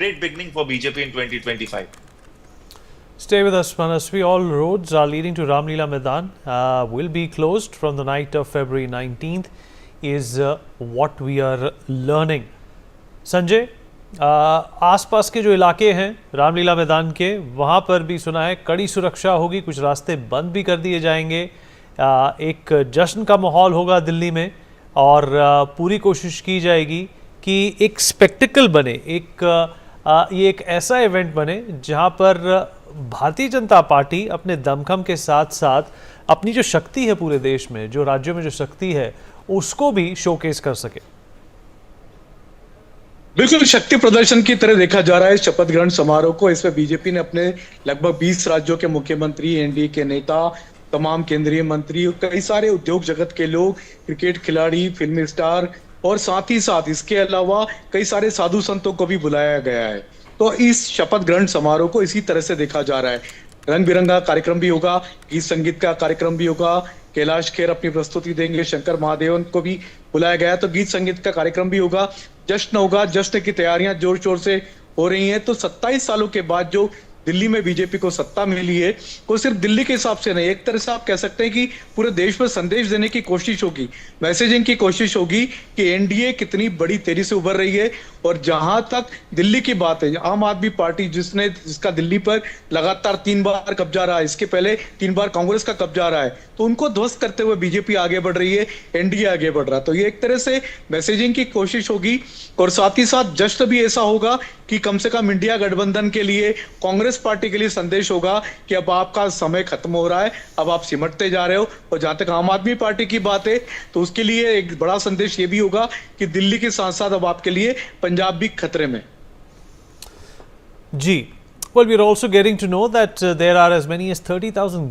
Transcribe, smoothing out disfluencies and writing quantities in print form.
great beginning for BJP in 2025. Stay with us, Manasvi. All roads are leading to Ramlila Maidan will be closed from the night of February 19th is what we are learning. Sanjay, आसपास के जो इलाके हैं रामलीला मैदान के, वहाँ पर भी सुना है कड़ी सुरक्षा होगी, कुछ रास्ते बंद भी कर दिए जाएंगे, एक जश्न का माहौल होगा दिल्ली में और पूरी कोशिश की जाएगी कि एक स्पेक्टिकल बने, ये एक ऐसा इवेंट बने जहाँ पर भारतीय जनता पार्टी अपने दमखम के साथ साथ अपनी जो शक्ति है पूरे देश में, जो राज्यों में जो शक्ति है, उसको भी शोकेस कर सके। बिल्कुल शक्ति प्रदर्शन की तरह देखा जा रहा है शपथ ग्रहण समारोह को। इसमें बीजेपी ने अपने लगभग 20 राज्यों के मुख्यमंत्री, एनडीए के नेता, तमाम केंद्रीय मंत्री, कई सारे उद्योग जगत के लोग, क्रिकेट खिलाड़ी, फिल्मी स्टार और साथ ही साथ इसके अलावा कई सारे साधु संतों को भी बुलाया गया है। तो इस शपथ ग्रहण समारोह को इसी तरह से देखा जा रहा है। रंग बिरंगा कार्यक्रम भी होगा, गीत संगीत का कार्यक्रम भी होगा, कैलाश खेर अपनी प्रस्तुति देंगे, शंकर महादेवन को भी बुलाया गया, तो गीत संगीत का कार्यक्रम भी होगा, जश्न होगा। जश्न की तैयारियां जोर शोर से हो रही हैं। तो 27 सालों के बाद जो दिल्ली में बीजेपी को सत्ता मिली है, वो सिर्फ दिल्ली के हिसाब से नहीं, एक तरह से आप कह सकते हैं कि पूरे देश में संदेश देने की कोशिश होगी, मैसेजिंग की कोशिश होगी कि एनडीए कितनी बड़ी तेजी से उभर रही है। और जहां तक दिल्ली की बात है, आम आदमी पार्टी जिसका दिल्ली पर लगातार 3 बार कब्जा रहा है, इसके पहले 3 बार कांग्रेस का कब्जा रहा है, तो उनको ध्वस्त करते हुए बीजेपी आगे बढ़ रही है, एनडीए आगे बढ़ रहा है। तो ये एक तरह से मैसेजिंग की कोशिश होगी और साथ ही साथ जश्न भी ऐसा होगा कि कम से कम इंडिया गठबंधन के लिए, कांग्रेस पार्टी के लिए संदेश होगा कि अब आपका समय खत्म हो रहा है, अब आप सिमटते जा रहे हो। और जहां तक आम आदमी पार्टी की बात है, तो उसके लिए एक बड़ा संदेश ये भी होगा कि दिल्ली के साथ साथ अब आपके लिए पंजाब भी खतरे में। जी, well, we are also getting to know that there are as many as 30,000